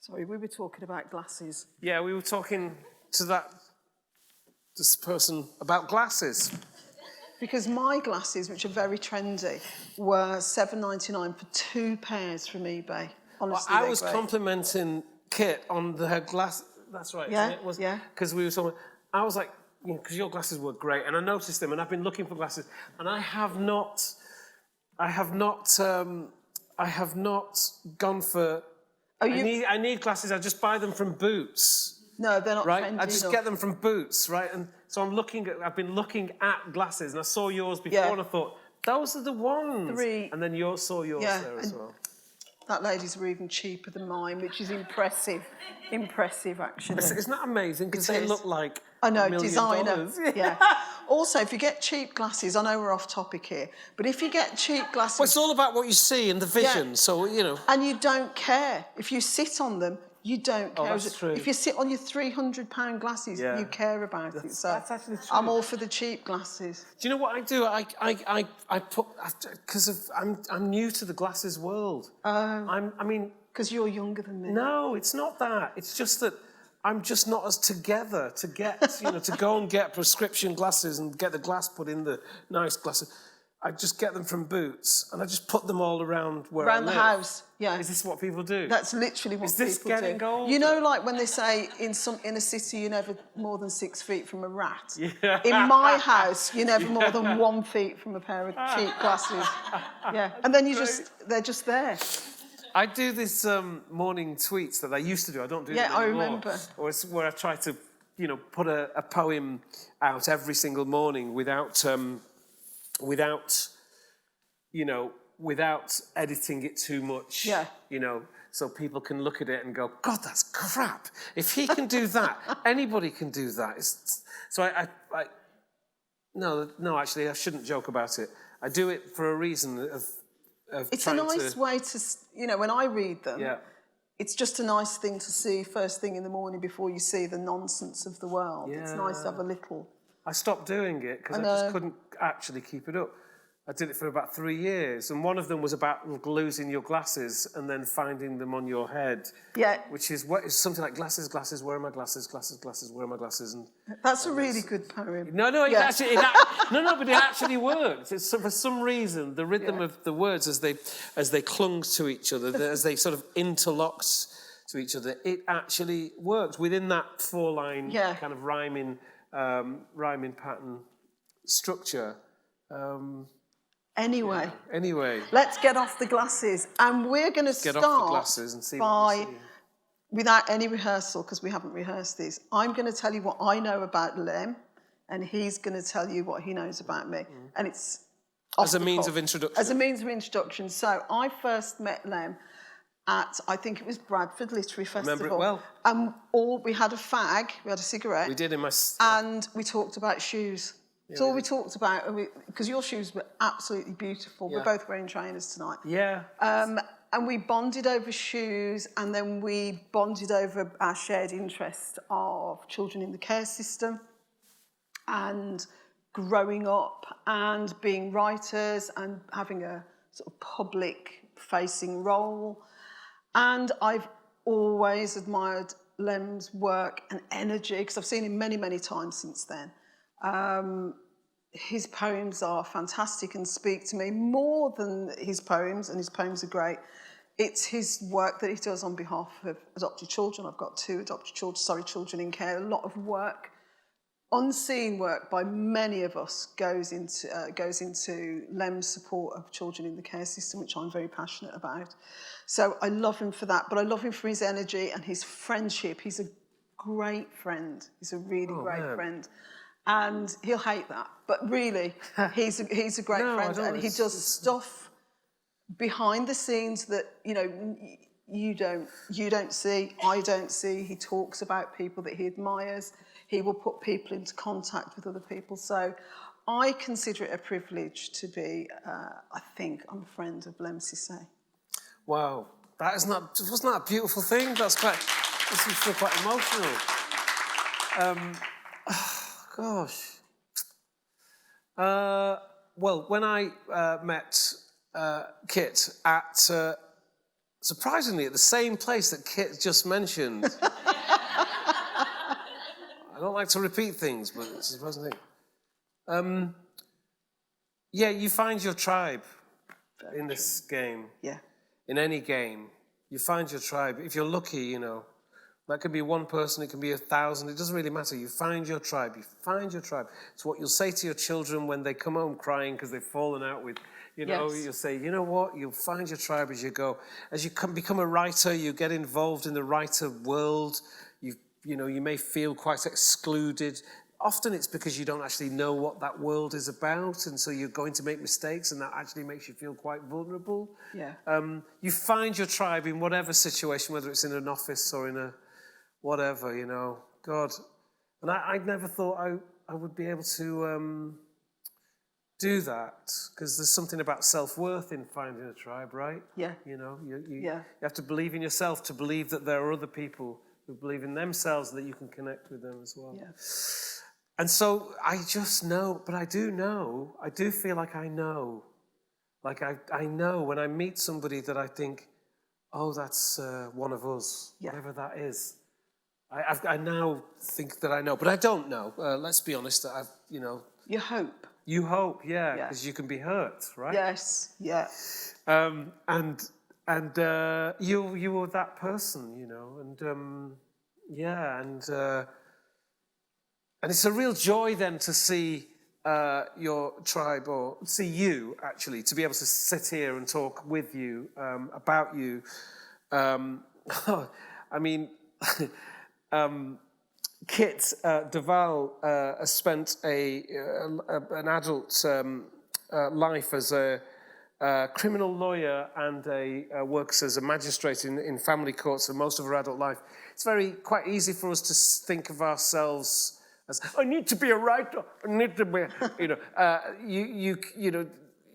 Sorry, we were talking about glasses. Yeah, we were talking to this person about glasses. Because my glasses, which are very trendy, were $7.99 for 2 pairs from eBay. Honestly, I was complimenting Kit on her glass. That's right. Yeah, Isn't it? Was, yeah. Because we were talking. I was like, because your glasses were great, and I noticed them, and I've been looking for glasses, and I have not gone for. Oh, I need glasses. I just buy them from Boots. No, they're not right? trendy I just enough. get them from Boots, right? And so I've been looking at glasses, and I saw yours before, and I thought, those are the ones. 3. And then you saw yours there as well. That lady's were even cheaper than mine, which is impressive. Impressive, actually. Isn't that amazing? Because they look like I know, $1 million. designer. Yeah. Also, if you get cheap glasses, I know we're off topic here, but if you get cheap glasses... Well, it's all about what you see and the vision, so, And you don't care. If you sit on them, you don't care. Oh, that's true. If you sit on your £300 glasses, you care about it. So that's actually true. I'm all for the cheap glasses. Do you know what I do? I put... Because I'm new to the glasses world. Because you're younger than me. No, it's not that. It's just that I'm just not as together to get, to go and get prescription glasses and get the glass put in the nice glasses. I just get them from Boots and I just put them all around where I live. Around the house, yeah. Is this what people do? That's literally what people do. Is this getting old? You know, like when they say in a city you're never more than 6 feet from a rat. Yeah. In my house, you're never more than 1 feet from a pair of cheap glasses. Yeah, and then they're just there. I do this morning tweets that I used to do. I don't do them anymore. Yeah, I remember. Or it's where I try to, put a poem out every single morning without editing it too much. Yeah. So people can look at it and go, God, that's crap. If he can do that, anybody can do that. No, actually, I shouldn't joke about it. I do it for a reason of it's a nice way to, when I read them, it's just a nice thing to see first thing in the morning before you see the nonsense of the world. Yeah. It's nice to have a little... I stopped doing it because I just couldn't actually keep it up. I did it for about 3 years, and one of them was about losing your glasses and then finding them on your head. Yeah. Which is something like glasses, glasses, where are my glasses, glasses, glasses, where are my glasses? And that's a really good poem. No, but it actually worked. It's, for some reason, the rhythm of the words as they clung to each other, as they sort of interlocked to each other, it actually worked within that 4-line kind of rhyming pattern structure. Anyway, let's get off the glasses, and we're going to start off the glasses and see what we see. Without any rehearsal, because we haven't rehearsed these, I'm going to tell you what I know about Lemn, and he's going to tell you what he knows about me, and it's as a means of introduction. As a means of introduction. So I first met Lemn at, I think it was Bradford Literary Festival. I remember it well. And we had a fag, we had a cigarette. We did in my... And we talked about shoes. That's all we talked about, because your shoes were absolutely beautiful. Yeah. We're both wearing trainers tonight. Yeah. And we bonded over shoes, and then we bonded over our shared interest of children in the care system and growing up and being writers and having a sort of public-facing role. And I've always admired Lemn's work and energy, because I've seen him many, many times since then. His poems are fantastic and speak to me more than his poems, and his poems are great. It's his work that he does on behalf of adopted children. I've got 2 adopted children in care. A lot of work, unseen work by many of us goes into Lemn's support of children in the care system, which I'm very passionate about. So I love him for that, but I love him for his energy and his friendship. He's a great friend. He's a really great friend. And he'll hate that, but really, he's a great friend, and he does stuff behind the scenes that you don't see, I don't see. He talks about people that he admires. He will put people into contact with other people. So I consider it a privilege to be. I think I'm a friend of Lemn Sissay. Wow, wasn't that a beautiful thing? This makes me feel quite emotional. Gosh. Well, when I met Kit at surprisingly, at the same place that Kit just mentioned. I don't like to repeat things, but it's a surprising thing. Yeah, you find your tribe in this game. Yeah. In any game, you find your tribe. If you're lucky, you know, that could be one person, it can be 1,000, it doesn't really matter. You find your tribe, you find your tribe. It's what you'll say to your children when they come home crying because they've fallen out with, you know, Yes. you'll say, you know what, you'll find your tribe as you go. As you become a writer, you get involved in the writer world. You know, you may feel quite excluded. Often it's because you don't actually know what that world is about, and so you're going to make mistakes, and that actually makes you feel quite vulnerable. Yeah. You find your tribe in whatever situation, whether it's in an office or in a whatever, you know. God. And I never thought I would be able to do that, because there's something about self-worth in finding a tribe, right? Yeah. You know, you have to believe in yourself to believe that there are other people who believe in themselves and that you can connect with them as well. Yeah. And so I just know, but I do feel like I know. Like I know when I meet somebody that I think, oh, that's one of us, whatever that is. I now think that I know, but I don't know. Let's be honest, you know. You hope. You hope, yeah, because you can be hurt, right? Yes, yeah. And you were that person, you know, and it's a real joy then to see your tribe, or see you actually, to be able to sit here and talk with you about you. I mean, Kit de Waal has spent an adult life as a criminal lawyer and works as a magistrate in family courts for most of her adult life. It's quite easy for us to think of ourselves as, I need to be a writer, I need to be, you know,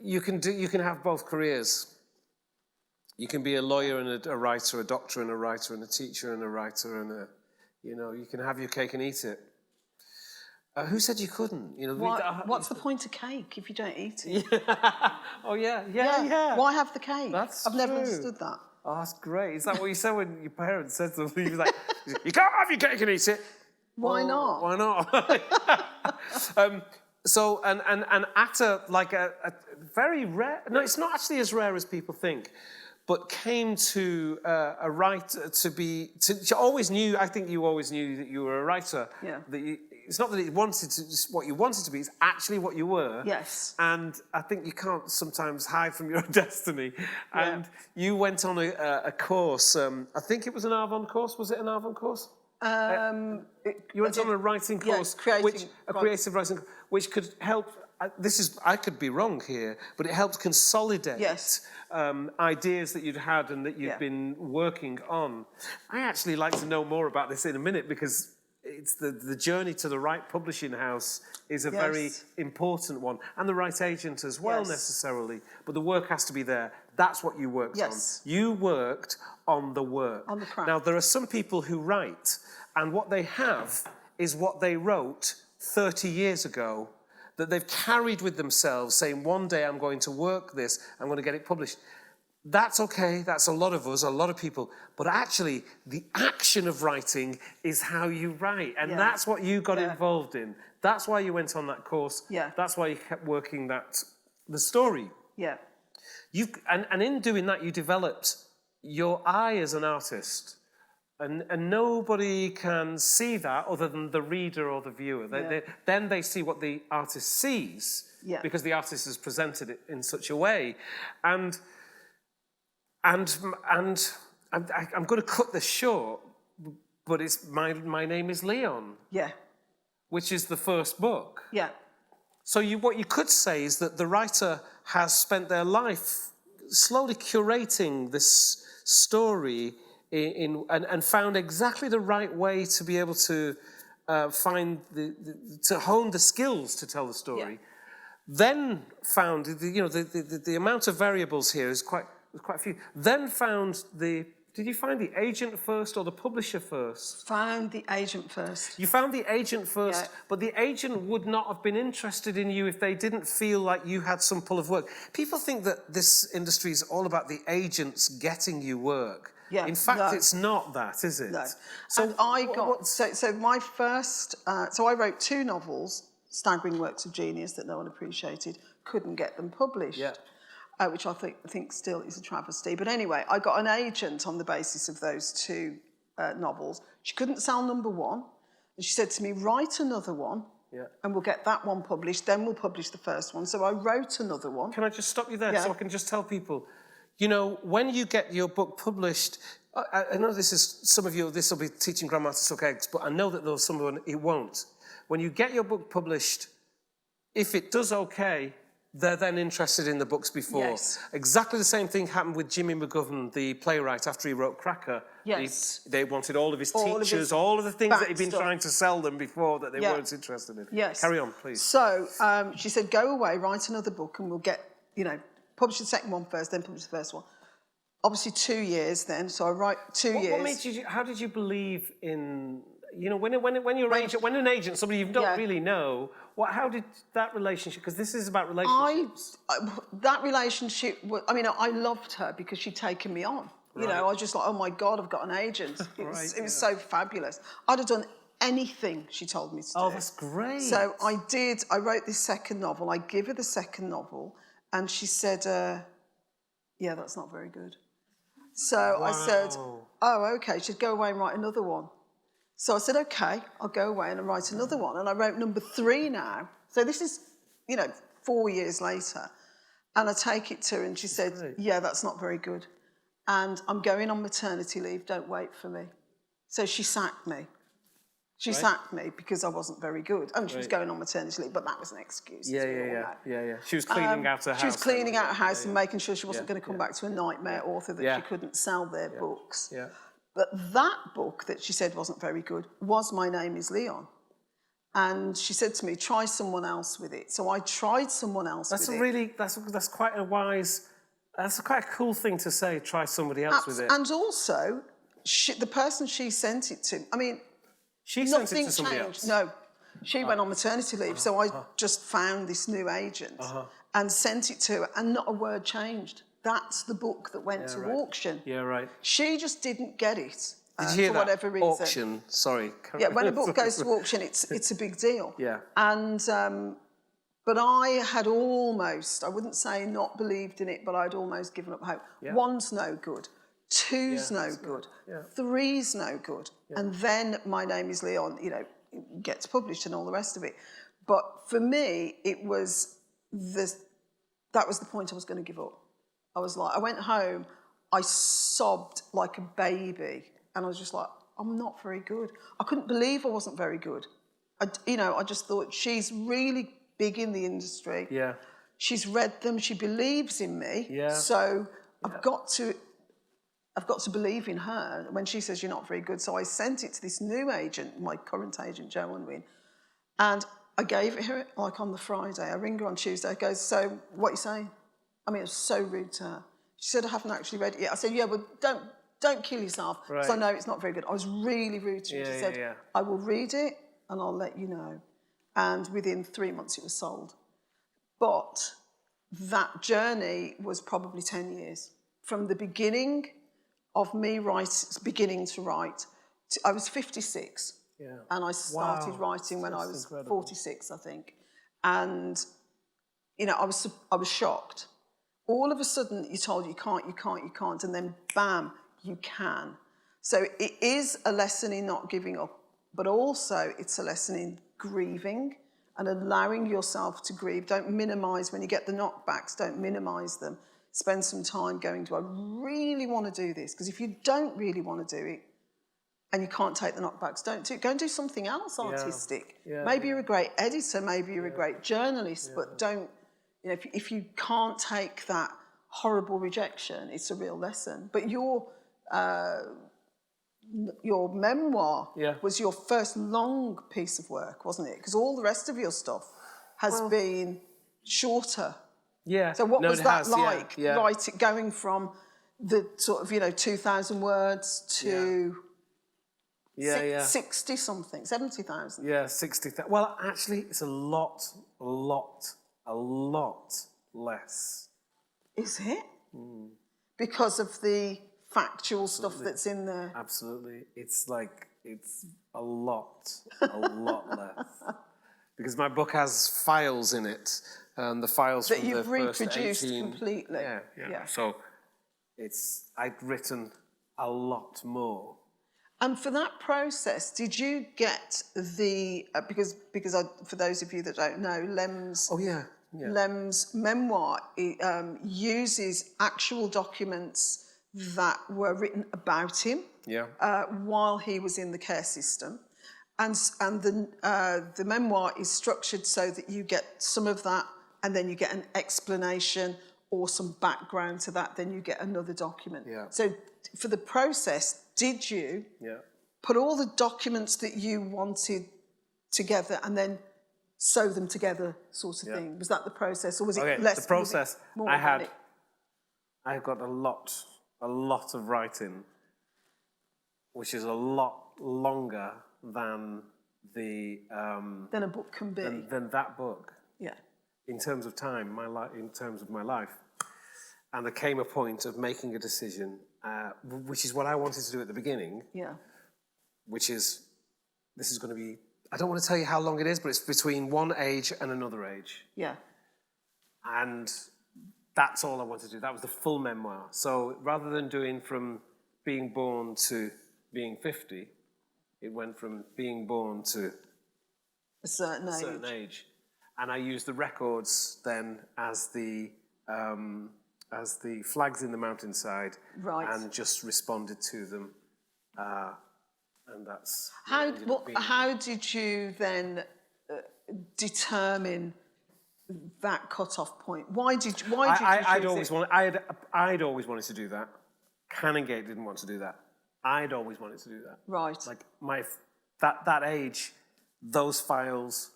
you can have both careers. You can be a lawyer and a writer, a doctor and a writer, and a teacher and a writer, and you know, you can have your cake and eat it. Who said you couldn't? You know, what's the point of cake if you don't eat it? Oh yeah. Why have the cake? I've never understood that. Oh, that's great. Is that what you said when your parents said something? You was like, you can't have your cake and eat it. Why not? Why not? So and at a very rare. No, it's not actually as rare as people think. But came to a writer to always knew. I think you always knew that you were a writer. Yeah. It's not that it wanted to just what you wanted to be. It's actually what you were. Yes. And I think you can't sometimes hide from your destiny. Yeah. And you went on a course. I think it was an Arvon course. Was it an Arvon course? You went on a writing course, a creative writing, which could help. I could be wrong here, but it helped consolidate ideas that you'd had and that you'd been working on. I actually like to know more about this in a minute, because it's the journey to the right publishing house is a very important one, and the right agent as well, necessarily. But the work has to be there. That's what you worked on. You worked on the work. On the craft. Now, there are some people who write, and what they have is what they wrote 30 years ago, that they've carried with themselves, saying, one day I'm going to work this, I'm going to get it published. That's okay, that's a lot of us, a lot of people. But actually, the action of writing is how you write. And that's what you got involved in. That's why you went on that course. Yeah. That's why you kept working the story. Yeah. And in doing that, you developed your eye as an artist. And nobody can see that other than the reader or the viewer. Then they see what the artist sees, because the artist has presented it in such a way. And I'm going to cut this short, but it's my name is Leon. Yeah. Which is the first book. Yeah. So what you could say is that the writer has spent their life slowly curating this story and found exactly the right way to be able to to hone the skills to tell the story. Then found the amount of variables here is quite a few. Then found the did you find the agent first or the publisher first? Found the agent first. You found the agent first, Yeah. but the agent would not have been interested in you if they didn't feel like you had some pull of work. People think that this industry is all about the agents getting you work. Yeah, In fact, no. it's not that, is it? No. So And I got so my first so I wrote 2 novels, staggering works of genius that no one appreciated. Couldn't get them published. Yeah. Which I think still is a travesty. But anyway, I got an agent on the basis of those 2 novels. She couldn't sell number 1, and she said to me, "Write another one, and we'll get that one published. Then we'll publish the first one." So I wrote another one. Can I just stop you there Yeah. so I can just tell people, you know, when you get your book published, I know this is, some of you, this will be teaching grandma to suck eggs, but I know that there's someone it won't. When you get your book published, if it does okay, they're then interested in the books before. Yes. Exactly the same thing happened with Jimmy McGovern, the playwright, after he wrote Cracker. Yes. They wanted all of his All of teachers, his all of the things that he'd been backstory. trying to sell them before that they Yeah. weren't interested in. Yes. Carry on, please. So she said, "Go away, write another book, and we'll get, publish the second one first, then publish the first one." Obviously 2 years then, so I write 2 years. What made you? How did you believe in? When an agent, somebody you don't really know, how did that relationship? Because this is about relationships. That relationship, I loved her because she'd taken me on. You know, I was just like, oh my God, I've got an agent. It was so fabulous. I'd have done anything she told me to do. Oh, that's great. So I wrote this second novel. I give her the second novel, and she said, yeah, that's not very good. So I said, oh, okay. She'd go away and write another one. So I said, okay, I'll go away and write another one. And I wrote number 3 now. So this is, 4 years later. And I take it to her and she said, yeah, that's not very good. And I'm going on maternity leave, don't wait for me. So she sacked me. She sacked me because I wasn't very good. And she was going on maternity leave, but that was an excuse. Yeah. She was cleaning out her house. She was cleaning out her house and making sure she wasn't going to come back to a nightmare author that she couldn't sell their books. Yeah. But that book that she said wasn't very good was My Name is Leon. And she said to me, try someone else with it. So I tried someone else with it. That's quite a wise, that's quite a cool thing to say, try somebody else with it. And also, the person she sent it to, she sent it to somebody else? No, she went on maternity leave. So I just found this new agent and sent it to her, and not a word changed. That's the book that went to auction. Yeah, right. She just didn't get it. Did you hear for that? whatever reason. Auction, sorry. Yeah, when a book goes to auction, it's a big deal. Yeah. And, but I had almost, I wouldn't say not believed in it, but I'd almost given up hope. Yeah. 1's no good. 2's no good. Yeah. 3's no good. Yeah. And then My Name is Leon, gets published and all the rest of it. But for me, that was the point I was going to give up. I went home, I sobbed like a baby, and I was just like, I'm not very good. I couldn't believe I wasn't very good. I just thought, she's really big in the industry. Yeah. She's read them, she believes in me. Yeah. So I've got to believe in her when she says you're not very good. So I sent it to this new agent, my current agent, Jo Unwin, and I gave it her on the Friday. I ring her on Tuesday, I go, so what are you saying? It was so rude to her. She said, I haven't actually read it yet. I said, yeah, well, don't kill yourself, because I know it's not very good. I was really rude to her. She said, I will read it and I'll let you know. And within 3 months it was sold. But that journey was probably 10 years. From the beginning of me beginning to write, I was 56. Yeah. And I started writing when I was incredible. 46, I think. And, I was shocked. All of a sudden, you're told you can't, and then bam, you can. So it is a lesson in not giving up, but also it's a lesson in grieving and allowing yourself to grieve. Don't minimise when you get the knockbacks, don't minimise them. Spend some time going, do I really want to do this? Because if you don't really want to do it and you can't take the knockbacks, don't do it. Go and do something else artistic. Yeah. Maybe you're a great editor, maybe you're a great journalist, but don't, if you can't take that horrible rejection, it's a real lesson. But your memoir was your first long piece of work, wasn't it? Because all the rest of your stuff has been shorter. Yeah. So what was that like? Yeah. Going from, the sort of, 2,000 words to 60 something, 70,000. Yeah, 60,000. Well, actually, it's a lot less. Is it? Because of the factual stuff that's in there. Absolutely. It's a lot less. Because my book has files in it, the files that from you've the first reproduced 18... completely. Yeah. So I'd written a lot more. And for that process, did you get the because for those of you that don't know, Lemn's memoir uses actual documents that were written about him while he was in the care system, and the memoir is structured so that you get some of that, and then you get an explanation or some background to that, then you get another document. So for the process, did you put all the documents that you wanted together and then sew them together, sort of thing? Was that the process, or was it less? The process, more I got a lot of writing, which is a lot longer than than a book can be. Than that book. Yeah. In terms of time, in terms of my life. And there came a point of making a decision, which is what I wanted to do at the beginning. Yeah. Which is, this is going to be, I don't want to tell you how long it is, but it's between one age and another age. Yeah. And that's all I wanted to do. That was the full memoir. So rather than doing from being born to being 50, it went from being born to a certain age. And I used the records then as the flags in the mountainside, and just responded to them, and that's how did you then determine that cut-off point? Why did you I'd always wanted to do that. Canongate didn't want to do that. I'd always wanted to do that. Right. Like that age, those files.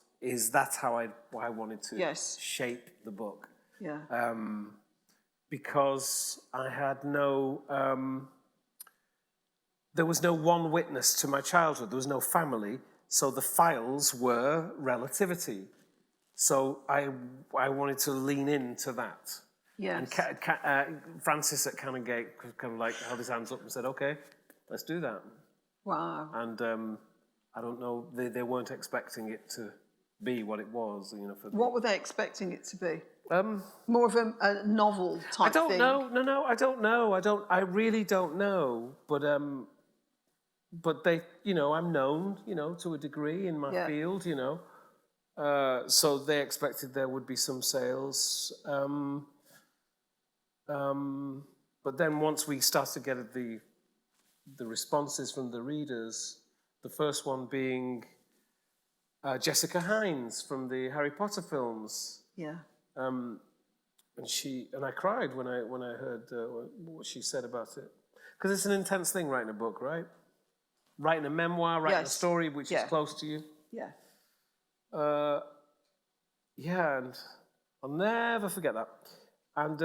That's how I wanted to shape the book. Yeah. Because I had there was no one witness to my childhood. There was no family. So the files were relativity. So I wanted to lean into that. Yes. And Francis at Canongate kind of like held his hands up and said, "Okay, let's do that." Wow. And I don't know, they weren't expecting it to be what it was, What were they expecting it to be? More of a novel type thing? I don't know. No, I don't know. I really don't know. But they, I'm known, to a degree in my field, so they expected there would be some sales. But then once we started to get the responses from the readers, the first one being Jessica Hines from the Harry Potter films. Yeah. And I cried when I heard what she said about it, because it's an intense thing writing a book, right? Writing a memoir, writing a story which is close to you. Yeah. And I'll never forget that. And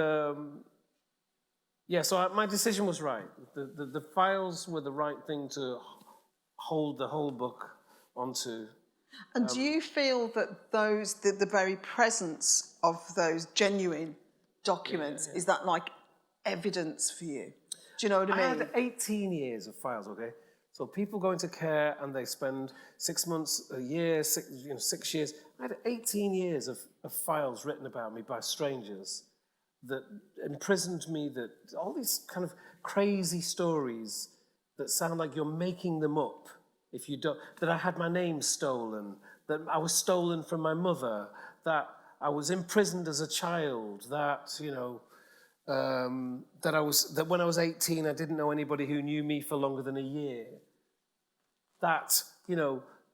so my decision was right. The files were the right thing to hold the whole book onto. And do you feel that the very presence of those genuine documents, is that like evidence for you? Do you know what I mean? I had 18 years of files, okay? So people go into care and they spend 6 months, a year, 6 years. I had 18 years of files written about me by strangers that imprisoned me, that all these kind of crazy stories that sound like you're making them up. If you don't, that I had my name stolen, that I was stolen from my mother, that I was imprisoned as a child, that that when I was 18 I didn't know anybody who knew me for longer than a year. That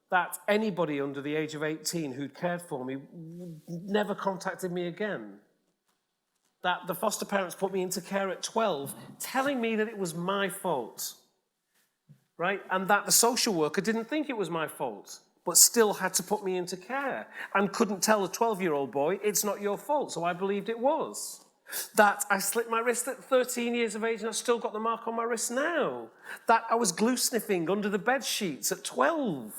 that anybody under the age of 18 who'd cared for me never contacted me again. That the foster parents put me into care at 12, telling me that it was my fault. Right? And that the social worker didn't think it was my fault, but still had to put me into care and couldn't tell a 12-year-old boy, it's not your fault, so I believed it was. That I slit my wrist at 13 years of age and I've still got the mark on my wrist now. That I was glue sniffing under the bed sheets at 12.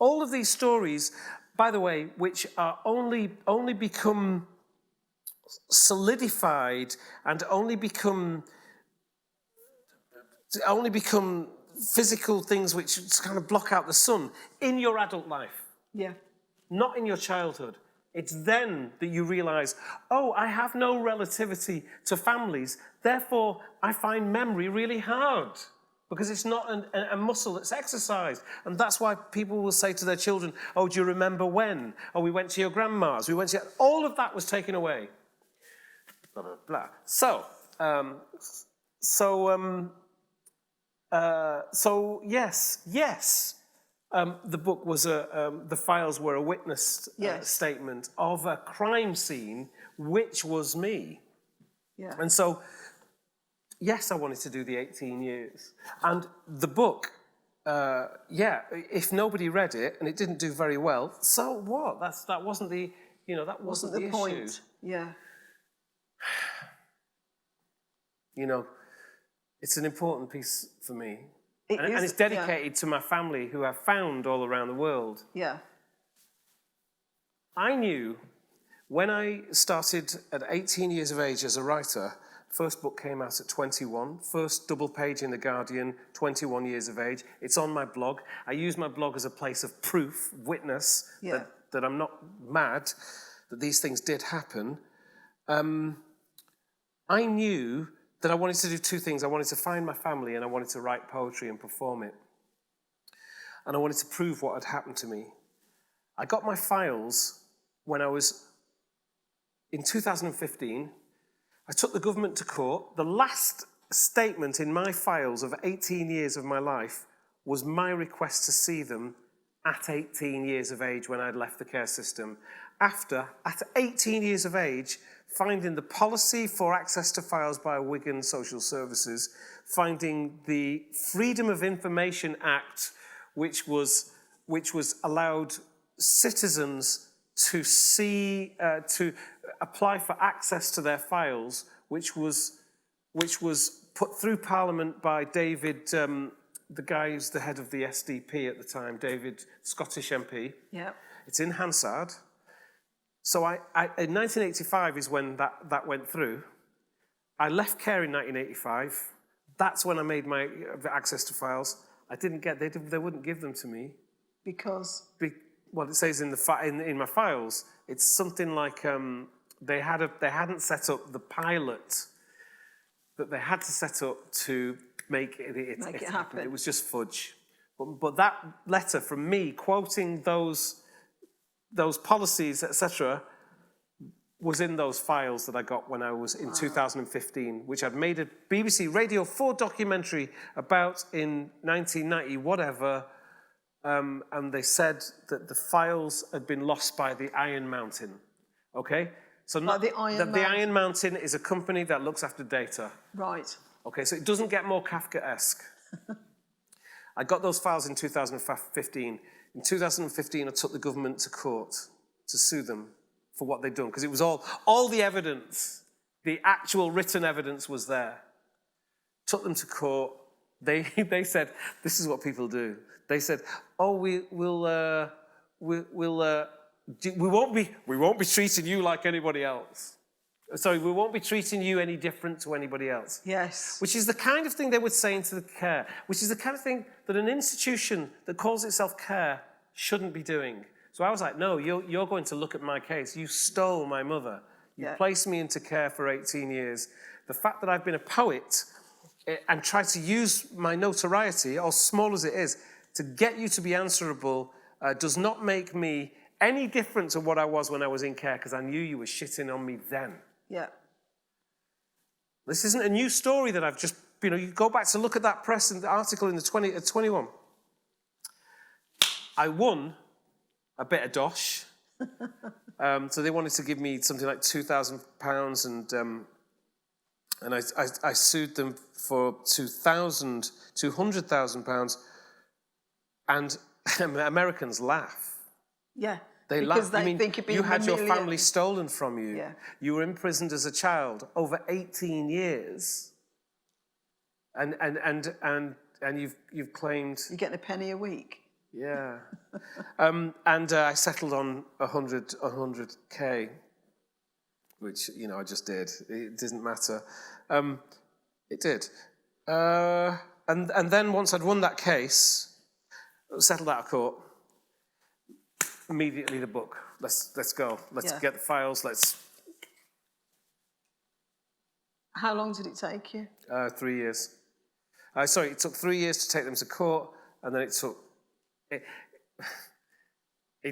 All of these stories, by the way, which are only become solidified and only become physical things which kind of block out the sun in your adult life. Yeah. Not in your childhood. It's then that you realise, oh, I have no relativity to families, therefore I find memory really hard because it's not a muscle that's exercised. And that's why people will say to their children, oh, do you remember when? Oh, we went to your grandma's, we went to... All of that was taken away. Blah, blah, blah. So yes. The book was the files were a witness statement of a crime scene, which was me. Yeah. And so, yes, I wanted to do the 18 years. And the book, if nobody read it and it didn't do very well, so what? That wasn't the, that wasn't the point. issue. Yeah. It's an important piece for me. And it's dedicated to my family who I've found all around the world. Yeah. I knew when I started at 18 years of age as a writer, first book came out at 21, first double page in The Guardian, 21 years of age. It's on my blog. I use my blog as a place of proof, witness, that I'm not mad, that these things did happen. I knew that I wanted to do two things. I wanted to find my family and I wanted to write poetry and perform it. And I wanted to prove what had happened to me. I got my files when I was, in 2015, I took the government to court. The last statement in my files of 18 years of my life was my request to see them at 18 years of age when I'd left the care system. After, at 18 years of age, finding the policy for access to files by Wigan Social Services, finding the Freedom of Information Act, which was allowed citizens to see, to apply for access to their files, which was put through Parliament by David, the guy who's the head of the SDP at the time, David, Scottish MP. Yeah. It's in Hansard. So in 1985 is when that went through. I left care in 1985. That's when I made my access to files. I didn't get, they wouldn't give them to me. Because? Well, it says in my files, it's something like they hadn't set up the pilot that they had to set up to make it happen. It was just fudge. But that letter from me quoting those policies, etc., was in those files that I got when I was in 2015, which I'd made a BBC Radio 4 documentary about in 1990, whatever, and they said that the files had been lost by the Iron Mountain, okay? So not the Iron Mountain is a company that looks after data. Right. Okay, so it doesn't get more Kafka-esque. I got those files in 2015. In 2015, I took the government to court to sue them for what they'd done, because it was all the evidence, the actual written evidence was there. Took them to court. They said, this is what people do. They said, oh, we won't be treating you like anybody else. Sorry, we won't be treating you any different to anybody else. Yes. Which is the kind of thing they would say into the care, which is the kind of thing that an institution that calls itself care shouldn't be doing. So I was like, no, you're going to look at my case. You stole my mother. You placed me into care for 18 years. The fact that I've been a poet and tried to use my notoriety, as small as it is, to get you to be answerable does not make me any different to what I was when I was in care, because I knew you were shitting on me then. Yeah. This isn't a new story that I've just, you go back to look at that press and the article in the 21. I won a bit of dosh. So they wanted to give me something like £2,000 and I sued them for £200,000 and Americans laugh. Yeah. They because laugh. they think it'd be you had your millions. family stolen from you. Yeah. You were imprisoned as a child over 18 years. And you've claimed... You're getting a penny a week. Yeah. I settled on 100K, which, I just did. It didn't matter. It did. And then once I'd won that case, settled out of court, immediately the book. Let's go. Let's get the files. How long did it take you? 3 years. It took 3 years to take them to court, and then it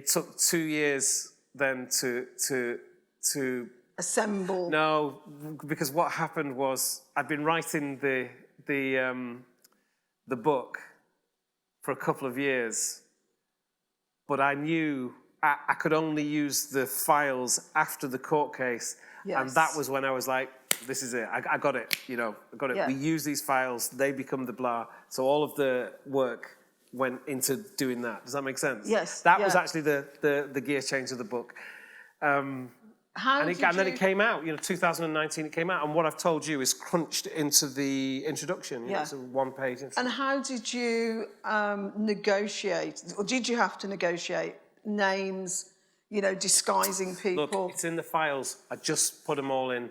took 2 years then to assemble. No, because what happened was I'd been writing the book for a couple of years, but I knew I could only use the files after the court case, and that was when I was like, this is it. I got it. I got it. Yeah. We use these files; they become the blah. So all of the work went into doing that. Does that make sense? Yes. That was actually the gear change of the book. And then it came out. 2019 it came out, and what I've told you is crunched into the introduction. It's a one-page. And how did you negotiate, or did you have to negotiate names? Disguising people. Look, it's in the files. I just put them all in.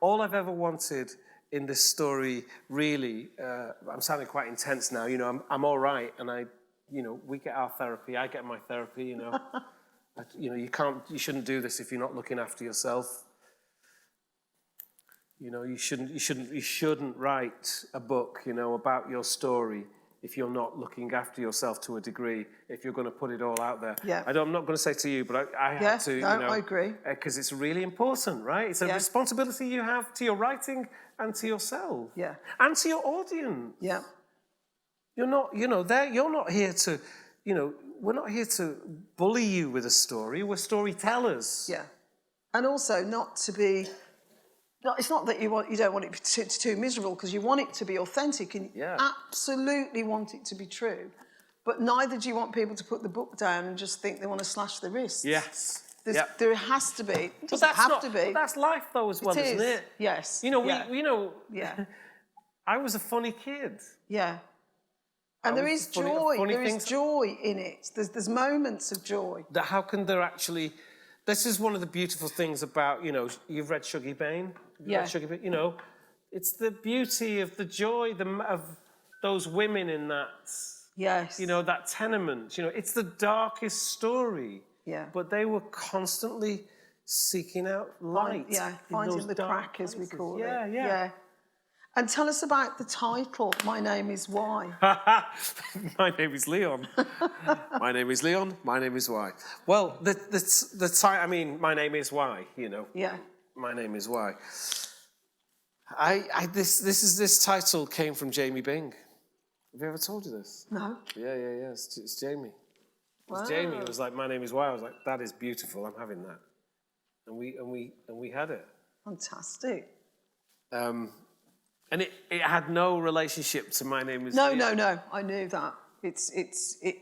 All I've ever wanted in this story, really, I'm sounding quite intense now. I'm all right, and we get our therapy. I get my therapy. You shouldn't do this if you're not looking after yourself. You shouldn't write a book, about your story if you're not looking after yourself to a degree, if you're going to put it all out there. Yeah. I'm not going to say to you, but I have to, I agree. Because it's really important, right? It's a responsibility you have to your writing and to yourself. Yeah. And to your audience. Yeah. You're not, you're not here to, we're not here to bully you with a story. We're storytellers. Yeah. And also not to be... It's not that you don't want it to be too miserable, because you want it to be authentic and you absolutely want it to be true. But neither do you want people to put the book down and just think they want to slash their wrists. Yes. There has to be. It doesn't have to be. But that's life, though, as well, isn't it? Yes. I was a funny kid. Yeah. And there is joy. There is joy in it. There's moments of joy. How can there actually... This is one of the beautiful things about, you've read Shuggie Bain? Yeah. Shuggie Bain, it's the beauty of the joy of those women in that, that tenement. It's the darkest story. Yeah. But they were constantly seeking out light. Finding the crack, as we call it. Yeah. And tell us about the title, My Name Is Why. My name is Leon. My name is Leon. My name is Why. Well, the title, my name is Why, Yeah. My name is Why. This title came from Jamie Bing. Have you ever told you this? No. Yeah. It's Jamie. Wow. Jamie. It was like, my name is Why. I was like, that is beautiful. I'm having that. And we had it. Fantastic. And it had no relationship to My Name Is No. Leon. I knew that. It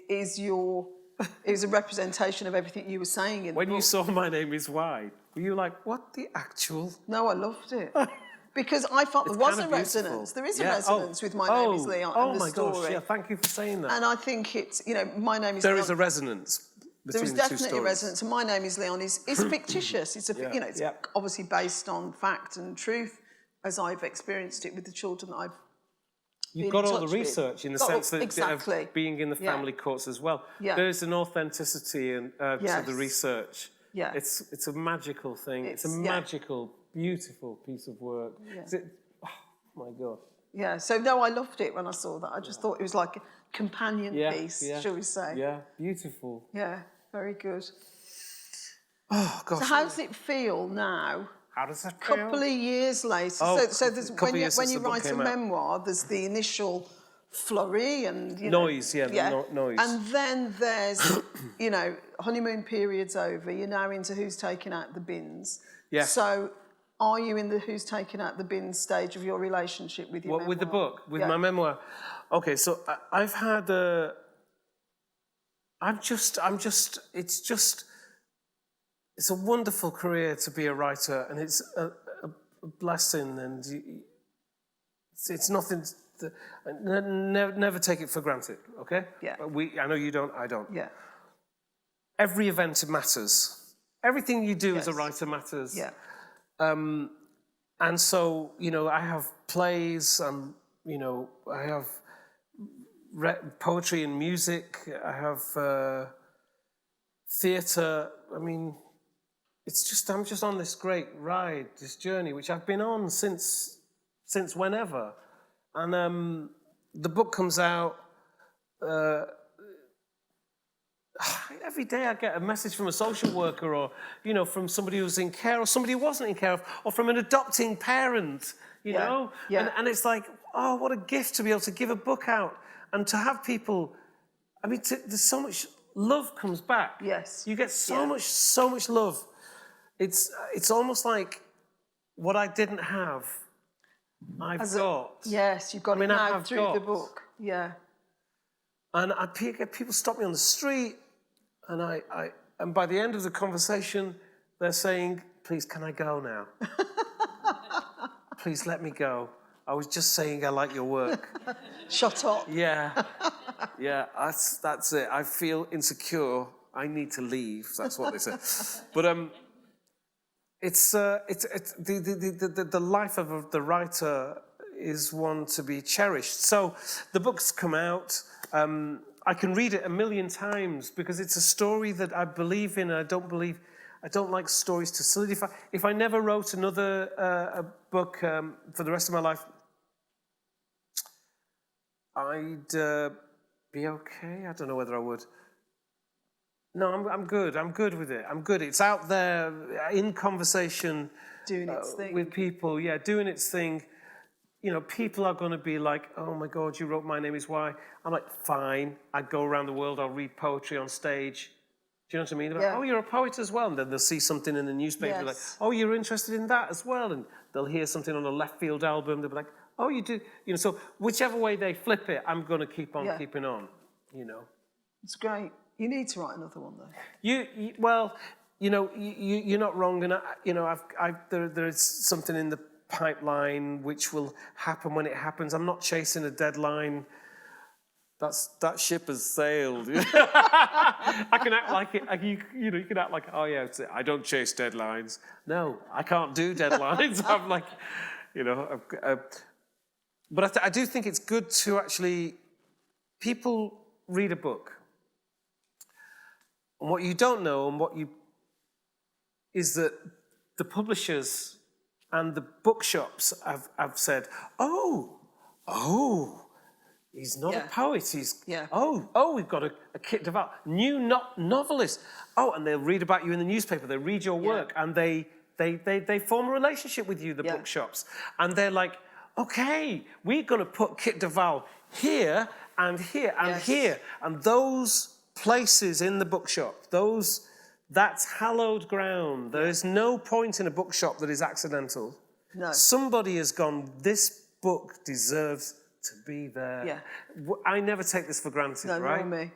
is a representation of everything you were saying in the book. When you saw My Name Is Why, were you like, what the actual... No, I loved it. Because I felt there was a resonance. There is a resonance with My Name Is Leon and the story. Gosh, thank you for saying that. And I think it's, My Name Is There Leon. is a resonance between the two stories. There is definitely a resonance. And My Name Is Leon is fictitious. It's it's obviously based on fact and truth, as I've experienced it with the children that I've You've got all the research in the sense that exactly. of being in the family courts as well. Yeah. There's an authenticity to the research. Yeah. It's a magical thing. It's a magical, beautiful piece of work. Yeah. Oh my God. Yeah, so no, I loved it when I saw that. I just thought it was like a companion piece, shall we say. Yeah, beautiful. Yeah, very good. Oh, gosh. So how does it feel now? How does it feel? A couple of years later. So there's, when you write a memoir, there's the initial flurry and, noise, noise. And then there's, honeymoon period's over. You're now into who's taking out the bins. Yeah. So are you in the who's taking out the bins stage of your relationship with your memoir? With the book, with my memoir? Okay, so I've had it's a wonderful career to be a writer, and it's a blessing, and it's nothing. Never take it for granted, okay? Yeah. I know you don't, I don't. Yeah. Every event matters. Everything you do as a Yes. writer matters. Yeah. And so, I have plays, I have poetry and music, I have theatre. I mean, I'm just on this great ride, this journey, which I've been on since whenever. And the book comes out. Every day I get a message from a social worker, or from somebody who's in care, or somebody who wasn't in care, or from an adopting parent, you know. Yeah. And it's like, oh, what a gift to be able to give a book out and to have people. I mean, there's so much love comes back. Yes. You get so much love. It's almost like what I didn't have, I've got. Yes, you've got it now through the book. Yeah. And I get people stop me on the street, and and by the end of the conversation, they're saying, "Please, can I go now? Please let me go. I was just saying I like your work." Shut up. Yeah, that's it. I feel insecure. I need to leave. That's what they say. But it's the life of the writer is one to be cherished. So the book's come out. I can read it 1,000,000 times because it's a story that I believe in. I don't like stories to solidify. If I never wrote another a book for the rest of my life, I'd be okay. I don't know whether I would. No, I'm good. I'm good with it. I'm good. It's out there in conversation Doing its thing. with people. Yeah, doing its thing. People are going to be like, "Oh my God, you wrote My Name Is Why." I'm like, fine. I go around the world. I'll read poetry on stage. Do you know what I mean? They're like, "Oh, you're a poet as well." And then they'll see something in the newspaper like, "Oh, you're interested in that as well." And they'll hear something on a left field album. They'll be like, "Oh, you do." So whichever way they flip it, I'm going to keep on keeping on. It's great. You need to write another one though. You're not wrong, and there is something in the pipeline which will happen when it happens. I'm not chasing a deadline. That ship has sailed. I can act like it. You can act like, oh yeah, I don't chase deadlines. No, I can't do deadlines. I'm like, but I do think it's good to actually people read a book. And what you don't know, is that the publishers and the bookshops have said, oh, he's not a poet. We've got a Kit de Waal, new novelist. Oh, and they'll read about you in the newspaper. They read your work, and they form a relationship with you, the bookshops. And they're like, okay, we're going to put Kit de Waal here and here and here. And those places in the bookshop, that's hallowed ground. There is no point in a bookshop that is accidental. No. Somebody has gone, this book deserves to be there. Yeah. I never take this for granted, right? No, me.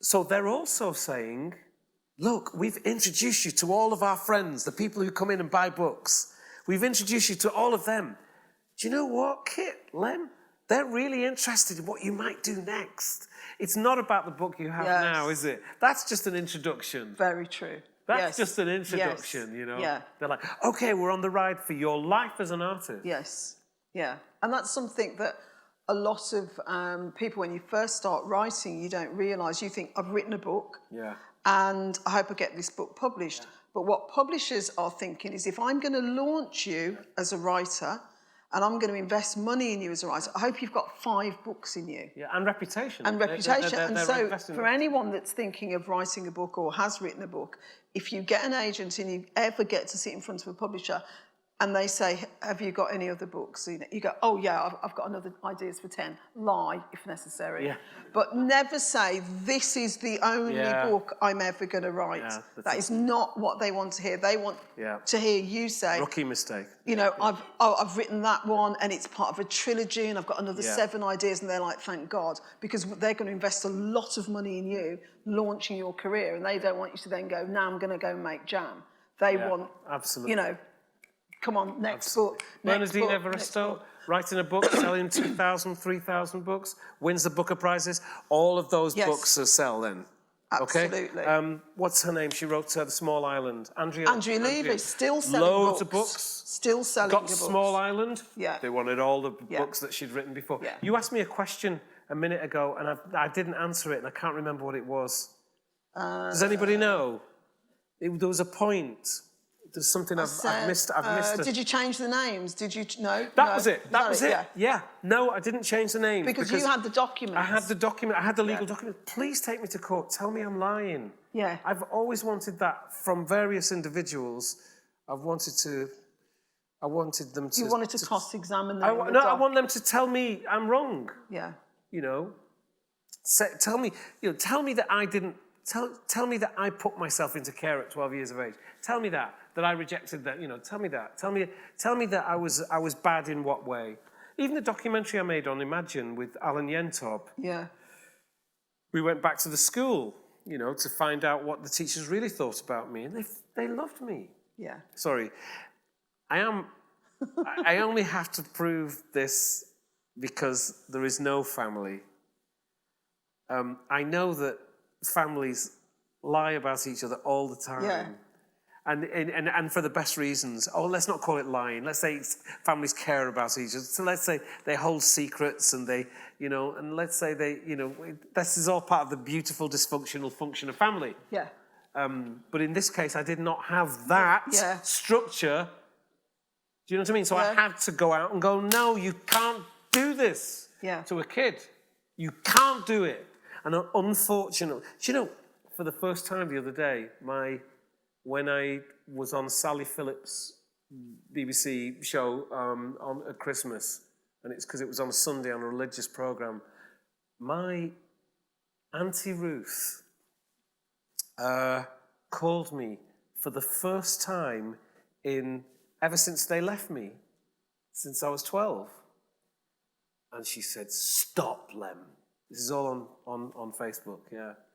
So they're also saying, look, we've introduced you to all of our friends, the people who come in and buy books. We've introduced you to all of them. Do you know what, Kit, Lem? They're really interested in what you might do next. It's not about the book you have now, is it? That's just an introduction. Very true. That's just an introduction, Yeah. They're like, okay, we're on the ride for your life as an artist. Yes, yeah. And that's something that a lot of people, when you first start writing, you don't realise. You think, I've written a book, and I hope I get this book published. But what publishers are thinking is, if I'm going to launch you as a writer, and I'm going to invest money in you as a writer, I hope you've got 5 books in you. Yeah, and reputation. And reputation. They're and so for anyone that's thinking of writing a book or has written a book, if you get an agent and you ever get to sit in front of a publisher, and they say, have you got any other books? You go, oh yeah, I've got another ideas for 10. Lie, if necessary. Yeah. But never say, this is the only book I'm ever going to write. Yeah, that is not what they want to hear. They want to hear you say... Rookie mistake. You know, I've written that one, and it's part of a trilogy, and I've got another 7 ideas, and they're like, thank God, because they're going to invest a lot of money in you launching your career, and they don't want you to then go, now I'm going to go and make jam. They want, absolutely. you know, come on, next book. Bernardine Evaristo, writing a book, selling 2,000, 3,000 books, wins the Booker Prizes. All of those books will sell then. Absolutely. Okay? What's her name? She wrote The Small Island. Andrea Levy, still selling loads of books. Still selling Got books. Small Island. Yeah. They wanted all the books that she'd written before. Yeah. You asked me a question a minute ago, and I didn't answer it, and I can't remember what it was. Does anybody know? There was a point. There's something I've missed. Did you change the names? Did you? No. That was it. That was it. Yeah. No, I didn't change the names. Because you had the documents. I had the document. I had the legal document. Please take me to court. Tell me I'm lying. Yeah. I've always wanted that from various individuals. I wanted them to... You wanted to cross-examine them. I want them to tell me I'm wrong. Yeah. You know, tell me that I didn't. Tell me that I put myself into care at 12 years of age. Tell me that I rejected that. You know, tell me that. Tell me that I was bad in what way. Even the documentary I made on Imagine with Alan Yentob. Yeah. We went back to the school, you know, to find out what the teachers really thought about me, and they loved me. Yeah. Sorry, I only have to prove this because there is no family. I know that families lie about each other all the time. Yeah. And for the best reasons. Oh, let's not call it lying. Let's say families care about each other. So let's say they hold secrets and they, you know, and let's say they, you know, this is all part of the beautiful dysfunctional function of family. Yeah. But in this case, I did not have that structure. Do you know what I mean? So I had to go out and go, no, you can't do this to a kid. You can't do it. And unfortunately, do you know, for the first time the other day, when I was on Sally Phillips' BBC show at Christmas, and it's because it was on a Sunday on a religious programme, my Auntie Ruth called me for the first time ever since they left me, since I was 12. And she said, stop, Lem. This is all on Facebook,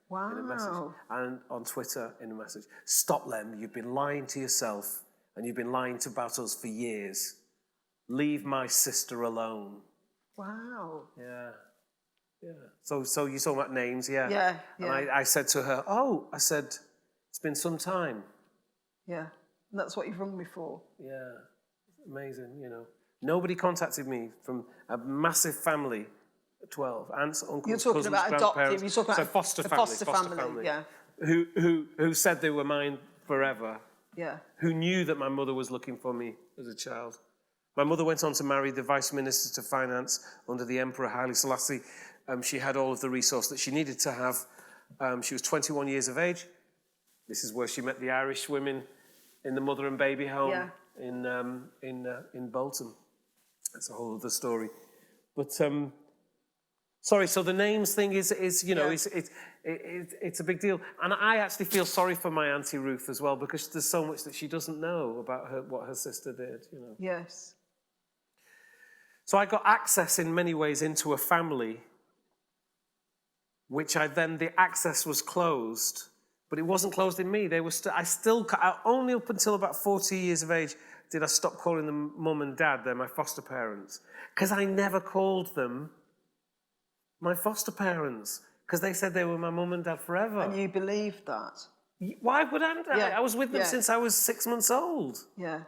Wow. In a message. And on Twitter in a message. Stop, Lem. You've been lying to yourself and you've been lying about us for years. Leave my sister alone. Wow. Yeah. So you saw about names, Yeah. And I said to her, I said, it's been some time. Yeah. And that's what you've rung me for. Yeah. Amazing, you know. Nobody contacted me from a massive family. 12 aunts, uncles, you're talking cousins, about adoptive. You're talking about foster family. Yeah. Who said they were mine forever. Yeah. Who knew that my mother was looking for me as a child. My mother went on to marry the Vice Minister to Finance under the Emperor Haile Selassie. She had all of the resource that she needed to have. She was 21 years of age. This is where she met the Irish women in the mother and baby home in Bolton. That's a whole other story. But sorry, so the names thing is you know, it's a big deal. And I actually feel sorry for my Auntie Ruth as well, because there's so much that she doesn't know about what her sister did, you know. Yes. So I got access in many ways into a family, which the access was closed, but it wasn't closed in me. They were only up until about 40 years of age did I stop calling them mum and dad. They're my foster parents. Because I never called them my foster parents, because they said they were my mum and dad forever. And you believed that? Why would I? I was with them since I was 6 months old. Yeah.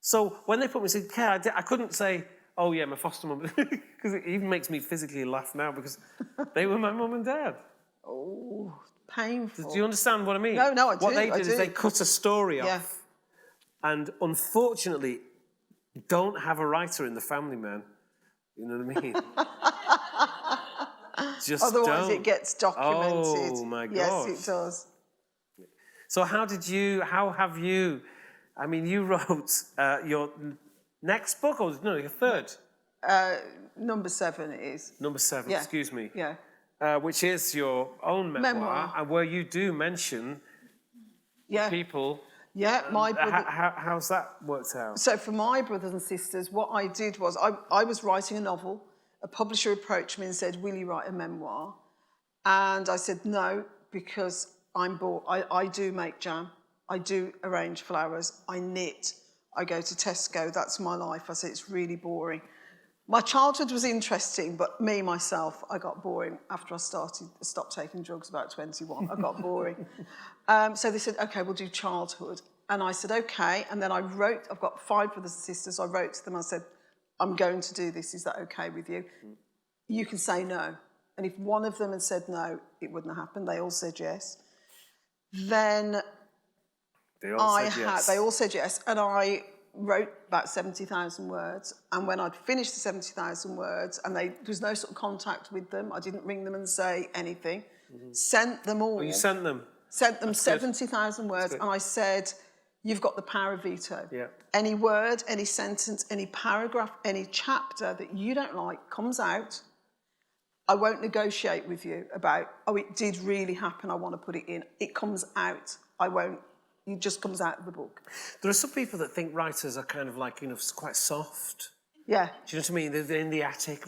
So when they put me in care, I couldn't say, oh yeah, my foster mum, because it even makes me physically laugh now, because they were my mum and dad. Oh, painful. Do you understand what I mean? No, I do. What they did is they cut a story off. And unfortunately, don't have a writer in the family, man. You know what I mean? Just Otherwise don't. It gets documented. Oh my God. Yes, it does. So how have you I mean, you wrote your next book, or no, your third? Number 7 is. Number 7, Yeah. excuse me. Yeah. Which is your own memoir, and where you do mention people. Yeah, my brother. How's that worked out? So for my brothers and sisters, what I did was I was writing a novel. A publisher approached me and said, "Will you write a memoir?" And I said no, because I'm bored. I do make jam. I do arrange flowers. I knit. I go to Tesco. That's my life. I said it's really boring. My childhood was interesting, but myself, I got boring after I stopped taking drugs about 21. I got boring. So they said, okay, we'll do childhood. And I said, okay. And then I've got 5 brothers and sisters. I wrote to them. I said, I'm going to do this. Is that okay with you? You can say no. And if one of them had said no, it wouldn't have happened. They all said yes. Then they all said yes. And I wrote about 70,000 words, and when I'd finished the 70,000 words and there was no sort of contact with them, I didn't ring them and say anything, sent them all. Oh, you sent them? Sent them 70,000 words, and I said, you've got the power of veto. Yeah. Any word, any sentence, any paragraph, any chapter that you don't like comes out. I won't negotiate with you about, oh, it did really happen, I want to put it in. It comes out. I won't. It just comes out of the book. There are some people that think writers are kind of like, quite soft. Yeah. Do you know what I mean? They're in the attic,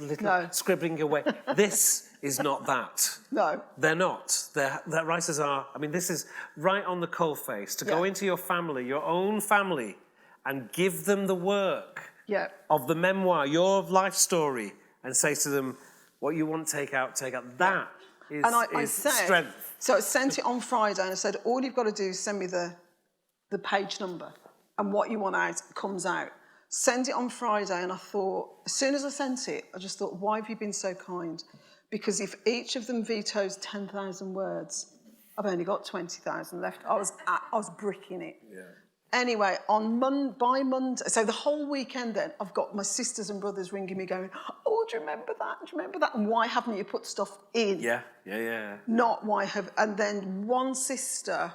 scribbling away. This is not that. No. They're not. That writers are, this is right on the coalface, to go into your family, your own family, and give them the work of the memoir, your life story, and say to them, what you want to take out, take out. That is strength. So I sent it on Friday, and I said, all you've got to do is send me the page number, and what you want out comes out. Send it on Friday, and I thought, as soon as I sent it, I just thought, why have you been so kind? Because if each of them vetoes 10,000 words, I've only got 20,000 left. I was bricking it. Yeah. Anyway, by Monday, so the whole weekend then, I've got my sisters and brothers ringing me going, oh, do you remember that? Do you remember that? And why haven't you put stuff in? Yeah. Not why have... And then one sister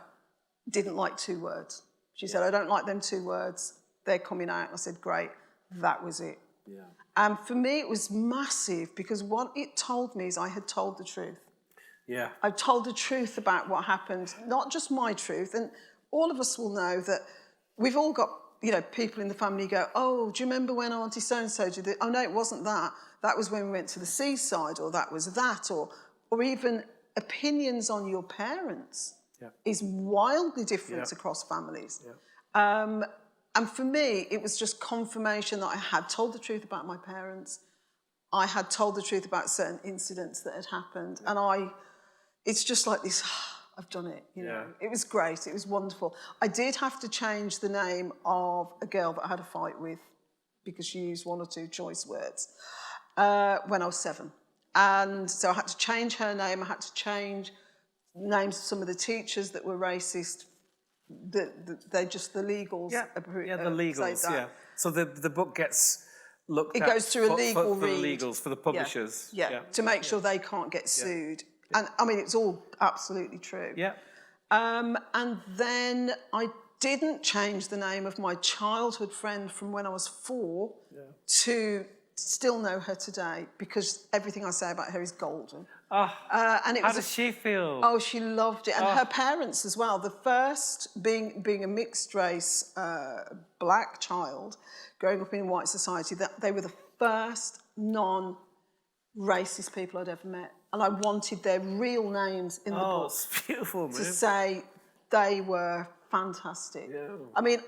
didn't like 2 words. She said, I don't like them 2 words. They're coming out. I said, great. That was it. Yeah. And for me, it was massive, because what it told me is I had told the truth. Yeah. I told the truth about what happened, not just my truth. And all of us will know that we've all got, people in the family go, oh, do you remember when Auntie so-and-so did it? Oh, no, it wasn't that. That was when we went to the seaside, or that was that, or even opinions on your parents is wildly different across families. Yeah. And for me, it was just confirmation that I had told the truth about my parents. I had told the truth about certain incidents that had happened. And it's just like this, I've done it, It was great, it was wonderful. I did have to change the name of a girl that I had a fight with, because she used 1 or 2 choice words, when I was 7. And so I had to change her name, I had to change names of some of the teachers that were racist. They're just the legals. The legals, So the book gets looked at. It goes through a legal for read. the legals, for the publishers. To make sure they can't get sued. And, it's all absolutely true. Yeah. And then I didn't change the name of my childhood friend from when I was 4 to still know her today, because everything I say about her is golden. And how does she feel? Oh, she loved it. And her parents as well. The first, being a mixed race black child, growing up in white society, they were the first non-racist people I'd ever met. And I wanted their real names in the book. It's beautiful, man. To say they were fantastic. Yeah.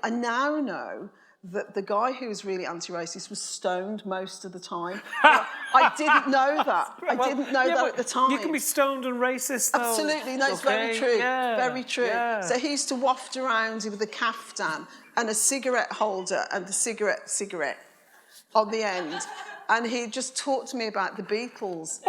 I now know that the guy who was really anti-racist was stoned most of the time. I didn't know that. I didn't know that at the time. You can be stoned and racist, though. Absolutely. No, it's very true. Yeah. Very true. Yeah. So he used to waft around with a caftan and a cigarette holder and the cigarette on the end. And he'd just talk to me about the Beatles.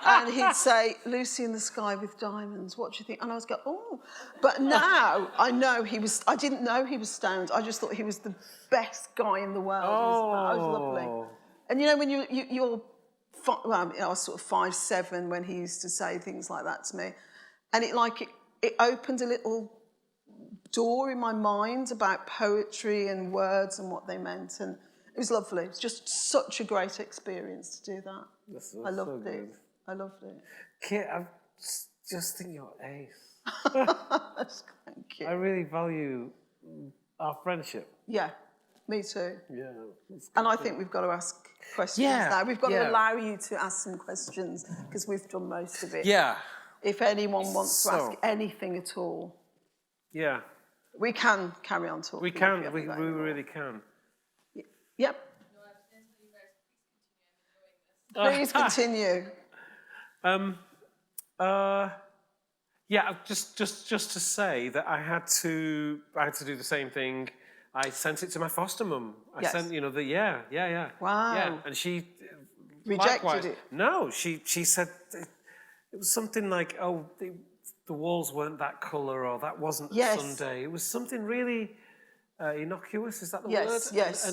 And he'd say, Lucy in the Sky with Diamonds, what do you think? And I was going, oh. But now I know I didn't know he was stoned. I just thought he was the best guy in the world. It was lovely. And when you're I was sort of 5'7" when he used to say things like that to me. And it opened a little door in my mind about poetry and words and what they meant, and it was lovely. It was just such a great experience to do that. I loved so it. good. I loved it. Kit, I just think you're ace. Thank you. I really value our friendship. Yeah, me too. Yeah. And I think we've got to ask questions now. We've got to allow you to ask some questions because we've done most of it. Yeah. If anyone wants to ask anything at all, yeah, we can carry on talking. we can. We really can. Yep. Please continue. Yeah, just to say that I had to do the same thing. I sent it to my foster mum. I sent, yeah. Wow. Yeah, and she Rejected likewise, it. No, she said it was something like, oh, the walls weren't that colour, or that wasn't a Sunday. It was something really innocuous. Is that the word? Yes.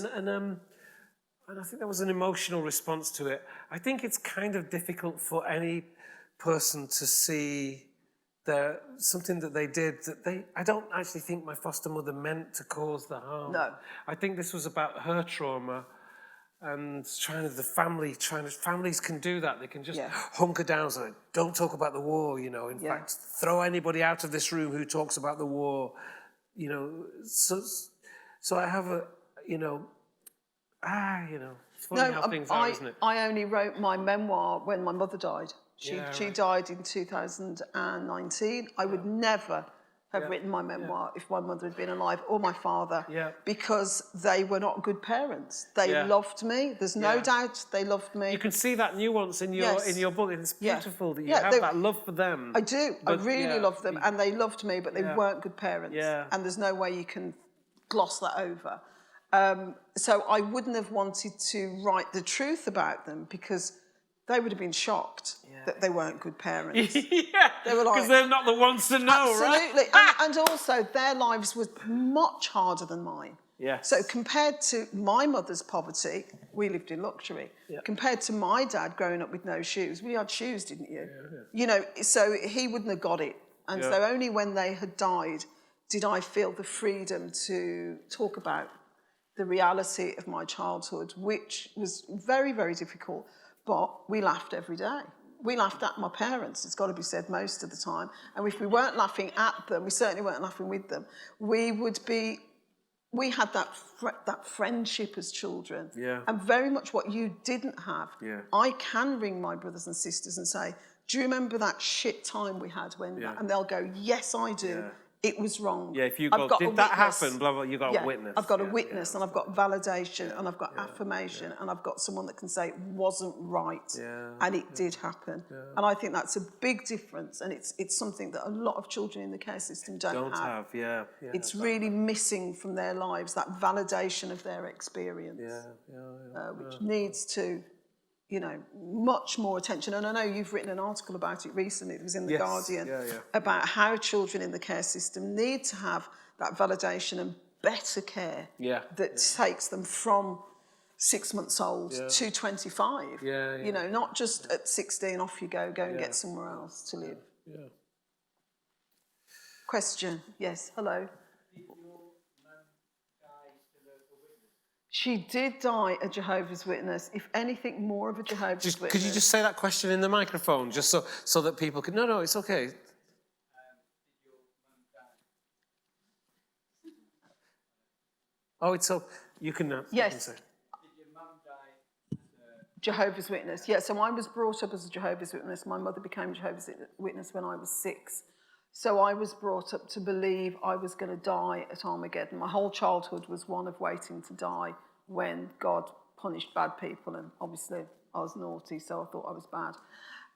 And I think there was an emotional response to it. I think it's kind of difficult for any person to see something that they did that I don't actually think my foster mother meant to cause the harm. No. I think this was about her trauma and families can do that. They can just hunker down, so don't talk about the war, In fact, throw anybody out of this room who talks about the war, So I have it's funny how things are, isn't it? I only wrote my memoir when my mother died. She died in 2019. I would never have written my memoir if my mother had been alive, or my father, because they were not good parents. They loved me. There's no doubt they loved me. You can see that nuance in your book. It's beautiful that you have that love for them. I do. I really love them, and they loved me, but they weren't good parents. Yeah. And there's no way you can gloss that over. So I wouldn't have wanted to write the truth about them, because they would have been shocked that they weren't good parents. They were like, because they're not the ones to know, absolutely. right? and also, their lives were much harder than mine. Yes. So compared to my mother's poverty, we lived in luxury. Compared to my dad growing up with no shoes, we had shoes, didn't you? So he wouldn't have got it. And so only when they had died did I feel the freedom to talk about the reality of my childhood, which was very, very difficult. But we laughed every day. We laughed at my parents, it's got to be said, most of the time. And if we weren't laughing at them, we certainly weren't laughing with them. We had that friendship as children. And very much what you didn't have. I can ring my brothers and sisters and say, do you remember that shit time we had when... And they'll go, yes, I do. It was wrong. Yeah, if you go, did that happen, blah, blah, you've got a witness. I've got a witness, and I've got validation, and I've got affirmation, and I've got someone that can say it wasn't right, and it did happen. And I think that's a big difference, and it's something that a lot of children in the care system don't have. It's really missing from their lives, that validation of their experience, which needs to... much more attention. And I know you've written an article about it recently. It was in The Guardian about how children in the care system need to have that validation and better care that takes them from 6 months old to 25. Not just at 16, off you go and get somewhere else to live. Question. Yes, hello. She did die a Jehovah's Witness. If anything, more of a Jehovah's Witness. Could you just say that question in the microphone, just so that people can... No, it's okay. Oh, it's so... You can... Yes. You can say. Did your mum die? Jehovah's Witness. Yeah, so I was brought up as a Jehovah's Witness. My mother became a Jehovah's Witness when I was 6. So I was brought up to believe I was going to die at Armageddon. My whole childhood was one of waiting to die when God punished bad people, and obviously I was naughty, so I thought I was bad.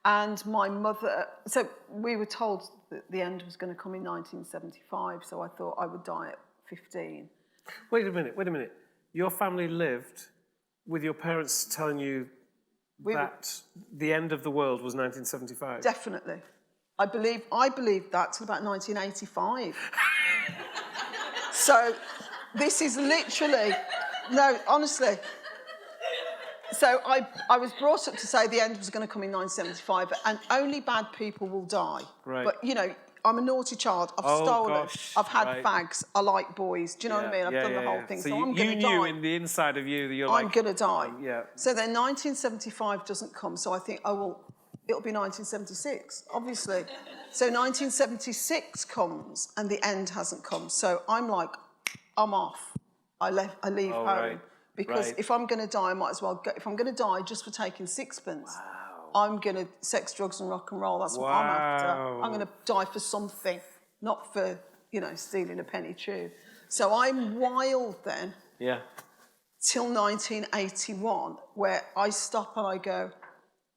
And my mother... So we were told that the end was going to come in 1975, so I thought I would die at 15. Wait a minute. Your family lived with your parents telling you that the end of the world was 1975? Definitely. I believed that till about 1985. So this is literally... No, honestly. So I was brought up to say the end was going to come in 1975, and only bad people will die. Right. But, I'm a naughty child. I've stolen. Gosh, I've had right. fags. I like boys. Do you know what I mean? I've done the whole thing. So, I'm you going to knew die. in the inside of you that you're I'm like... going to die. Yeah. So then 1975 doesn't come. So I think, oh, well, it'll be 1976, obviously. So 1976 comes and the end hasn't come. So I'm like, I'm off. I leave home. Right. Because if I'm going to die, I might as well go. If I'm going to die just for taking sixpence, I'm going to sex, drugs and rock and roll. That's what I'm after. I'm going to die for something, not for, stealing a penny tube. So I'm wild then. Yeah. Till 1981, where I stop and I go,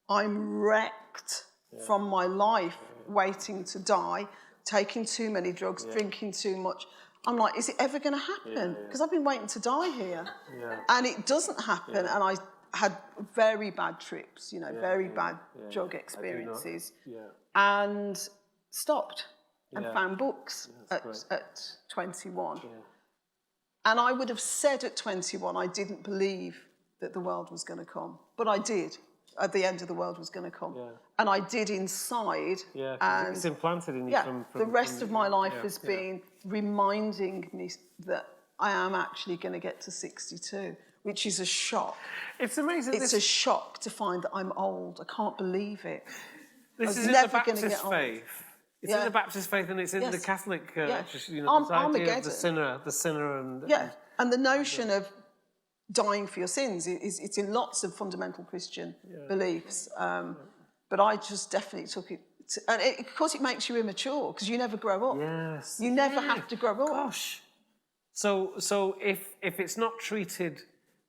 I'm wrecked from my life, waiting to die, taking too many drugs, drinking too much. I'm like, is it ever going to happen? Because I've been waiting to die here. Yeah. And it doesn't happen. And I had very bad trips, very bad drug experiences. And stopped and found books at 21. Yeah. And I would have said at 21, I didn't believe that the world was going to come. But I did. At the end of the world was going to come. Yeah. And I did inside. Yeah, and it's implanted in you from the rest of my life has been reminding me that I am actually going to get to 62, which is a shock. It's amazing. It's a shock to find that I'm old. I can't believe it. This is never in the Baptist faith. It's in the Baptist faith and it's in the Catholic Church. I'm against the sinner and... and the notion of dying for your sins, it's in lots of fundamental Christian beliefs. But I just definitely took it, and of course it makes you immature, because you never grow up. Yes. You never have to grow up. Gosh. So if it's not treated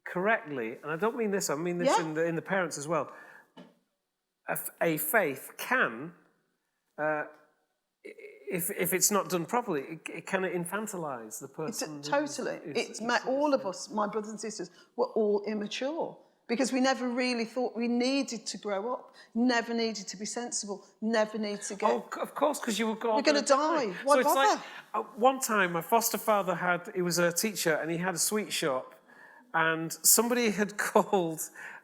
correctly, and I don't mean this, I mean this in the parents as well, a faith can, if it's not done properly, it can infantilise the person. Totally. All of us, my brothers and sisters, were all immature because we never really thought we needed to grow up, never needed to be sensible, never needed to get... Oh, of course, because you were going to die. Why so bother? It's like, one time, my foster father he was a teacher and he had a sweet shop, and somebody had called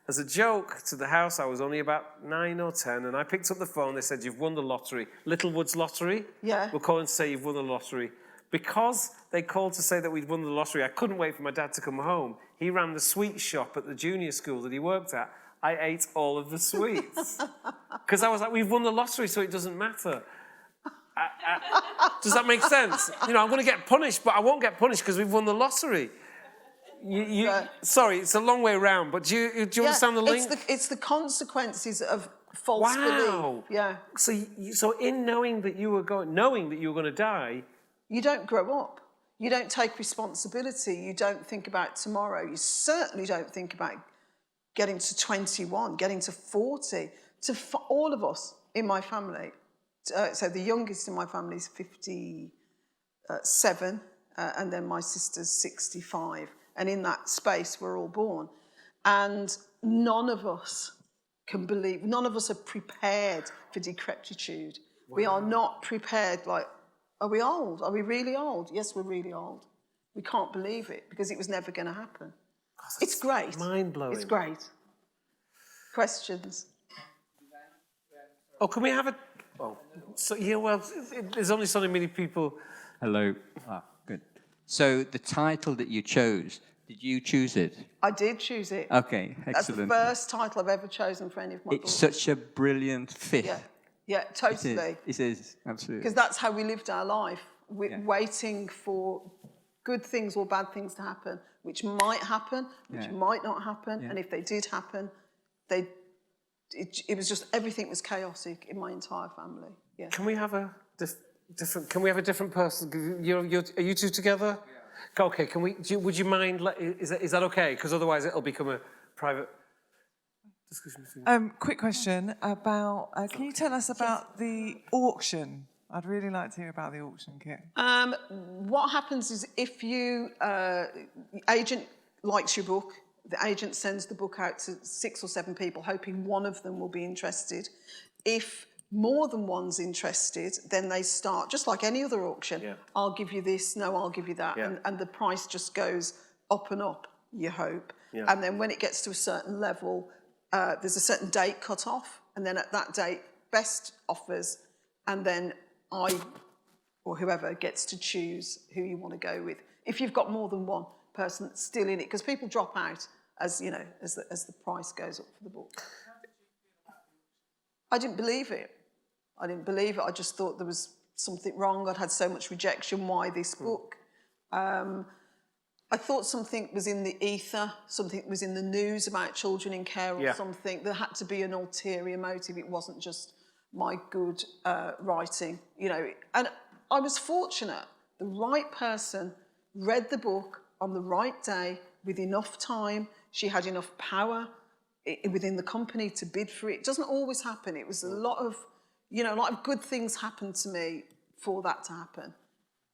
as a joke to the house. I was only about 9 or 10, and I picked up the phone. They said, "You've won the lottery. Littlewood's lottery." Yeah. We're calling to say you've won the lottery. Because they called to say that we'd won the lottery, I couldn't wait for my dad to come home. He ran the sweet shop at the junior school that he worked at. I ate all of the sweets. Because I was like, we've won the lottery, so it doesn't matter. Does that make sense? I'm going to get punished, but I won't get punished because we've won the lottery. Sorry, it's a long way around, but do you understand the link? It's the consequences of false belief. Yeah. So in knowing that you were going to die, you don't grow up. You don't take responsibility. You don't think about tomorrow. You certainly don't think about getting to 21, getting to 40. All of us in my family. So the youngest in my family is 57, and then my sister's 65. And in that space, we're all born. And none of us can believe, none of us are prepared for decrepitude. Wow. We are not prepared, are we old? Are we really old? Yes, we're really old. We can't believe it because it was never going to happen. It's great. Mind-blowing. It's great. Questions? Oh, can we have a... Oh, there's only so many people... Hello. Good. So the title that you chose, did you choose it? I did choose it. Okay, excellent. That's the first title I've ever chosen for any of my books. It's such a brilliant fit. Yeah, totally. It is, absolutely. Because that's how we lived our life. We're waiting for good things or bad things to happen, which might happen, which might not happen. Yeah. And if they did happen, it was just, everything was chaotic in my entire family. Yeah. Can we have a different person? Are you two together? Yeah. Okay, would you mind, is that okay? Because otherwise it'll become a private... Quick question about, can you tell us about the auction? I'd really like to hear about the auction, Kit. What happens is if the agent likes your book, the agent sends the book out to 6 or 7 people, hoping one of them will be interested. If more than one's interested, then they start, just like any other auction, I'll give you this, no, I'll give you that. Yeah. And the price just goes up and up, you hope. Yeah. And then when it gets to a certain level, there's a certain date cut off, and then at that date, best offers, and then I or whoever gets to choose who you want to go with. If you've got more than one person that's still in it, because people drop out as you know as the price goes up for the book. I didn't believe it. I just thought there was something wrong. I'd had so much rejection. Why this book? I thought something was in the ether, something was in the news about children in care or something. There had to be an ulterior motive. It wasn't just my good writing, you know. And I was fortunate. The right person read the book on the right day with enough time. She had enough power within the company to bid for it. It doesn't always happen. It was a lot of good things happened to me for that to happen,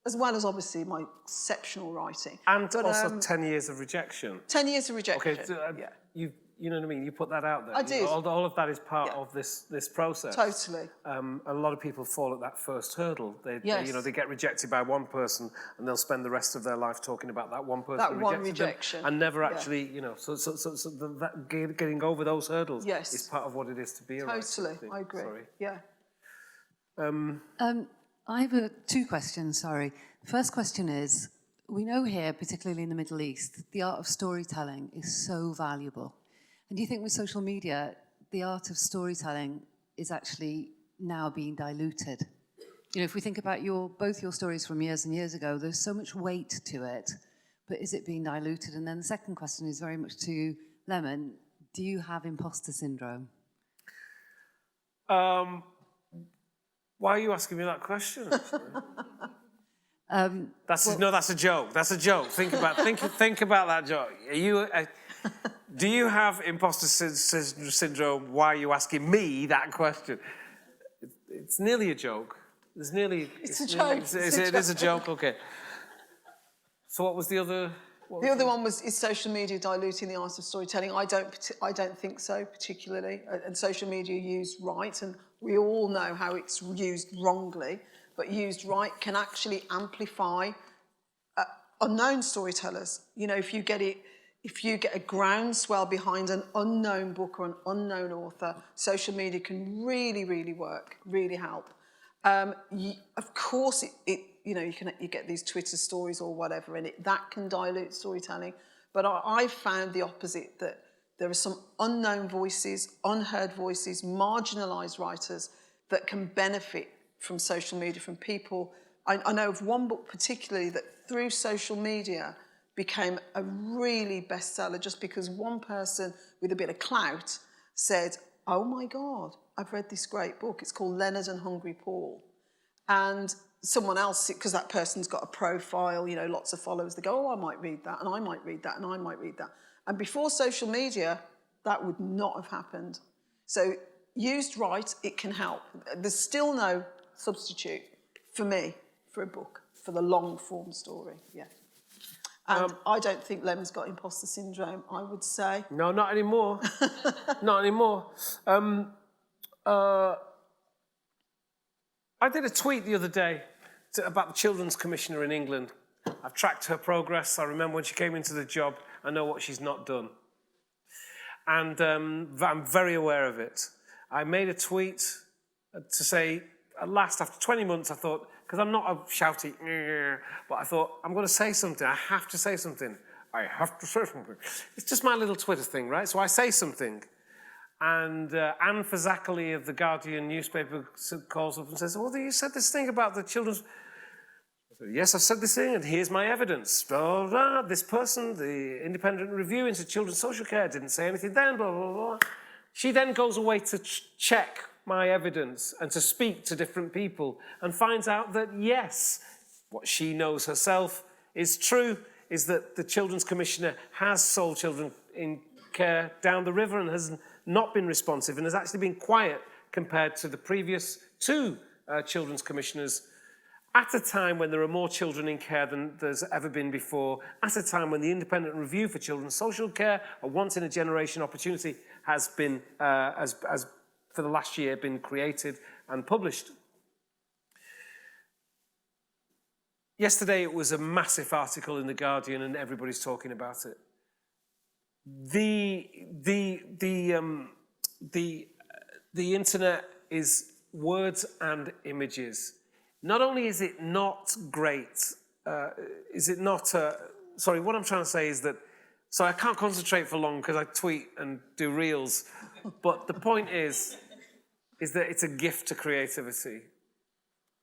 as well as obviously my exceptional writing. And but, also 10 years of rejection. 10 years of rejection. Okay, so, you know what I mean? You put that out there. I did. All of that is part of this process. Totally. A lot of people fall at that first hurdle. They get rejected by one person, and they'll spend the rest of their life talking about that one person that who one rejected rejection. them, and never actually, So getting over those hurdles Yes. is part of what it is to be a writer. Totally, I agree. Sorry. Yeah. I have two questions, sorry. First question is, we know here, particularly in the Middle East, the art of storytelling is so valuable. And do you think with social media, the art of storytelling is actually now being diluted? You know, if we think about both your stories from years and years ago, there's so much weight to it, but is it being diluted? And then the second question is very much to Lemn. Do you have imposter syndrome? Why are you asking me that question? That's a joke. That's a joke. Think about that joke. Do you have imposter syndrome? Why are you asking me that question? It's nearly a joke. It's a joke. It is a joke. Okay. So what was the other? The other one is social media diluting the art of storytelling. I don't think so particularly. And social media used right, and we all know how it's used wrongly, but used right can actually amplify unknown storytellers. You know, if you get a groundswell behind an unknown book or an unknown author, social media can really, really work, really help. Of course, you get these Twitter stories or whatever, and that can dilute storytelling. But I've found the opposite, that there are some unknown voices, unheard voices, marginalised writers that can benefit from social media, from people. I know of one book particularly that through social media became a really bestseller just because one person with a bit of clout said, "Oh my God, I've read this great book. It's called Leonard and Hungry Paul." And someone else, because that person's got a profile, lots of followers, they go, "Oh, I might read that, and I might read that, and I might read that." And before social media, that would not have happened. So used right, it can help. There's still no substitute for me for a book, for the long form story, yeah. And I don't think Lem's got imposter syndrome, I would say. No, not anymore. Not anymore. I did a tweet the other day about the Children's Commissioner in England. I've tracked her progress. I remember when she came into the job. I know what she's not done. And I'm very aware of it. I made a tweet to say, at last, after 20 months, I thought, because I'm not a shouty, but I thought, I'm going to say something. I have to say something. I have to say something. It's just my little Twitter thing, right? So I say something. And Anne Fazakerly of the Guardian newspaper calls up and says, "Well, you said this thing about the children's..." I said, "Yes, I've said this thing, and here's my evidence. Blah, blah, blah. This person, the independent review into children's social care, didn't say anything then, blah, blah, blah." She then goes away to check my evidence and to speak to different people and finds out that, yes, what she knows herself is true, is that the Children's Commissioner has sold children in care down the river and has not been responsive and has actually been quiet compared to the previous two Children's Commissioners at a time when there are more children in care than there's ever been before, at a time when the Independent Review for Children's Social Care, a once-in-a-generation opportunity, has been, as for the last year, been created and published. Yesterday it was a massive article in The Guardian and everybody's talking about it. The internet is words and images. not only is it not great, is it not, sorry, what I'm trying to say is that, so I can't concentrate for long because I tweet and do reels, but the point is that it's a gift to creativity.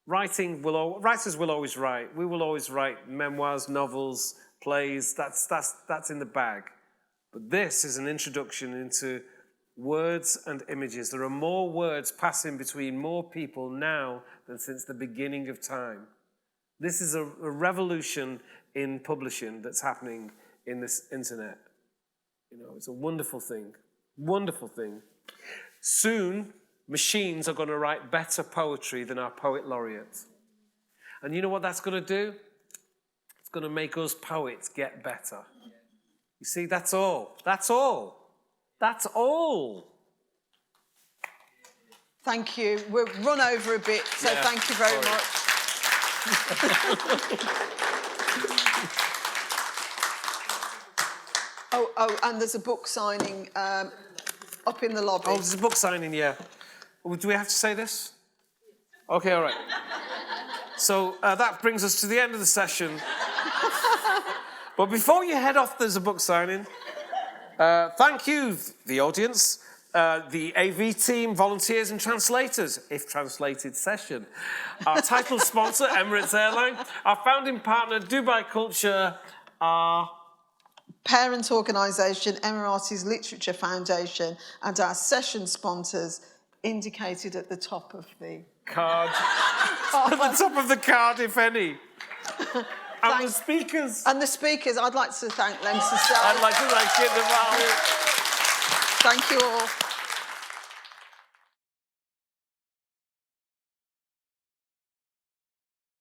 Writers will always write. We will always write memoirs, novels, plays. That's in the bag. But this is an introduction into words and images. There are more words passing between more people now than since the beginning of time. This is a revolution in publishing that's happening in this internet. You know, it's a wonderful thing. Wonderful thing. Soon, machines are going to write better poetry than our poet laureate. And you know what that's going to do? It's going to make us poets get better. You see, that's all. That's all. That's all. Thank you. We've run over a bit, so Yeah, thank you very sorry. much. Oh, and there's a book signing up in the lobby. Oh, there's a book signing, yeah. Oh, do we have to say this? Okay, all right. So that brings us to the end of the session. But before you head off, there's a book signing. Thank you, the audience, the AV team, volunteers and translators, if translated session. Our title sponsor, Emirates Airline. Our founding partner, Dubai Culture. Our parent organisation, Emiratis Literature Foundation, and our session sponsors indicated at the top of the card. At the top of the card, if any. And the speakers. And the speakers, I'd like to thank Lemn Sissay. I'd like to thank Kit de Waal. Thank you all.